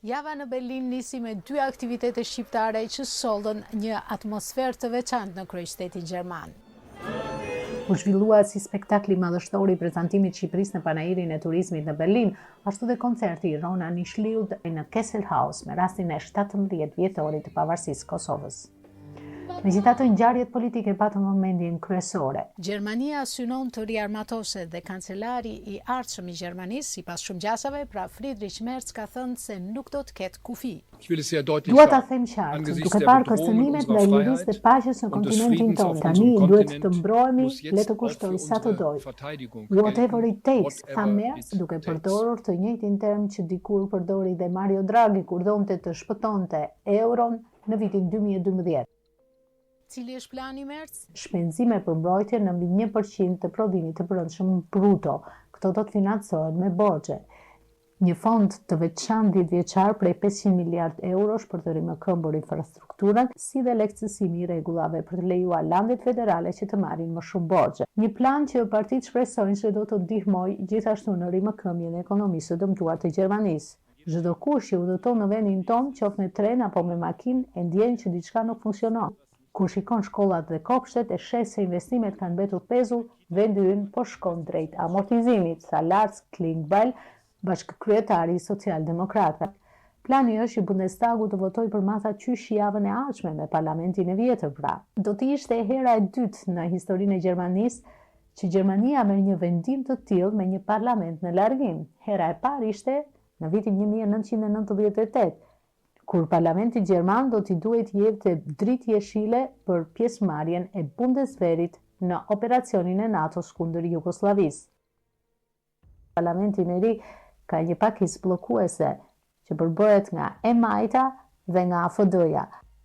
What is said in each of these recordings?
Java në Berlin nisi me 2 aktivitete shqiptare që sollën një atmosferë të veçantë në kryeqytetin gjerman. U zhvillua si spektakli madhështor i prezantimit të Shqipërisë në panairin e turizmit në Berlin, ashtu dhe koncerti i Rona Nishliut në Kesselhaus me rastin e 17 vjetorit të pavarësisë Kosovës. Megjithatë, ngjarjet politike patën momentin kryesore. Gjermania synon të riarmatose dhe kancelari i ardhshëm i Gjermanisë, sipas shumë gjasave, pra Friedrich Merz, ka thënë se nuk do të ketë kufi. Dua ta them qartë, duke parë kërcënimet ndaj lirisë dhe paqes në kontinentin tonë, tani duhet të mbrohemi, le të kushtoj sa të dojë. Whatever it takes, tha Merz, duke përdorur të njëjtin term që dikur përdori dhe Mario Draghi kur donte të shpëtonte euron në vitin 2012. Cili është plani Merz? Shpenzime për mbrojtje në mbi 1% të prodhimit të brendshëm bruto. Këto do të financohen me borxhe. Një fond të veçantë 10 vjeçar prej 500 miliard eurosh për të rimëkëmbur infrastrukturën, si dhe lehtësimi i rregullave për të lejuar landet federale që të marrin më shumë borxhe. Një plan që partitë shpresojnë se do të ndihmojë gjithashtu në rimëkëmbjen e ekonomisë së dëmtuar të Gjermanisë. Çdo kush që udhëton në vendin tonë, qoftë me tren apo me makinë, e ndjen që diçka nuk funksionon. Kur shikon shkollat dhe kopshtet e sheh se investimet kanë mbetur pezull, vendi ynë po shkon drejt amortizimit, tha Lars Klingbeil, bashkëkryetari i Socialdemokratëve. Plani është që Bundestagu të votojë për masa qysh javën e ardhshme me parlamentin e vjetër pra. Do të ishte hera e dytë në historinë e Gjermanisë që Gjermania merr një vendim të tillë me një parlament në largim. Hera e parë ishte në vitin 1998. Kur parlamenti gjerman do t'i duhet jepte dritë jeshile për pjesëmarrjen e Bundeswehrit në operacionin e NATO-s kundër Jugosllavisë. Parlamenti i ri ka një pakicë bllokuese që përbëhet nga e-majta dhe nga AFD-ja.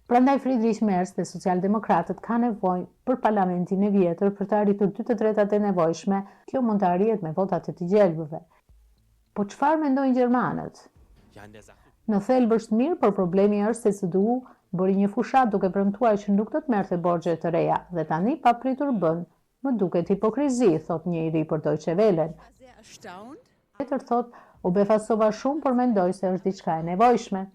Prandaj Friedrich Merz dhe socialdemokratët kanë nevojë për parlamentin e vjetër për të arritur 2/3 e nevojshme. Kjo mund të arrihet me votat e të gjelbërve. Po çfarë mendojnë gjermanët? Në thelb është mirë, por problemi është se CDU bëri një fushat duke premtuar që nuk do të merrte borxhe të reja dhe tani papritur bën, më duket hipokrizi, thot një i ri për Deutsche Welle. Tjetër thot, u befasova shumë, por mendoj se është diçka e nevojshme.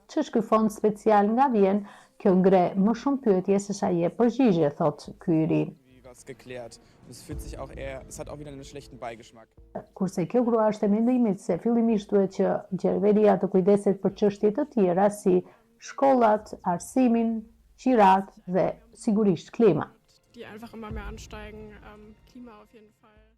Ç'është ky fond special, nga vjen? Kjo ngre më shumë pyetje se sa jep përgjigje, thot ky i ri. Kurse kjo grua është e mendimit se fillimisht duhet që Gjermania të kujdeset për çështje të tjera si shkollat, arsimin, qirat dhe sigurisht klima. Die einfach immer mehr ansteigen, Klima auf jeden Fall.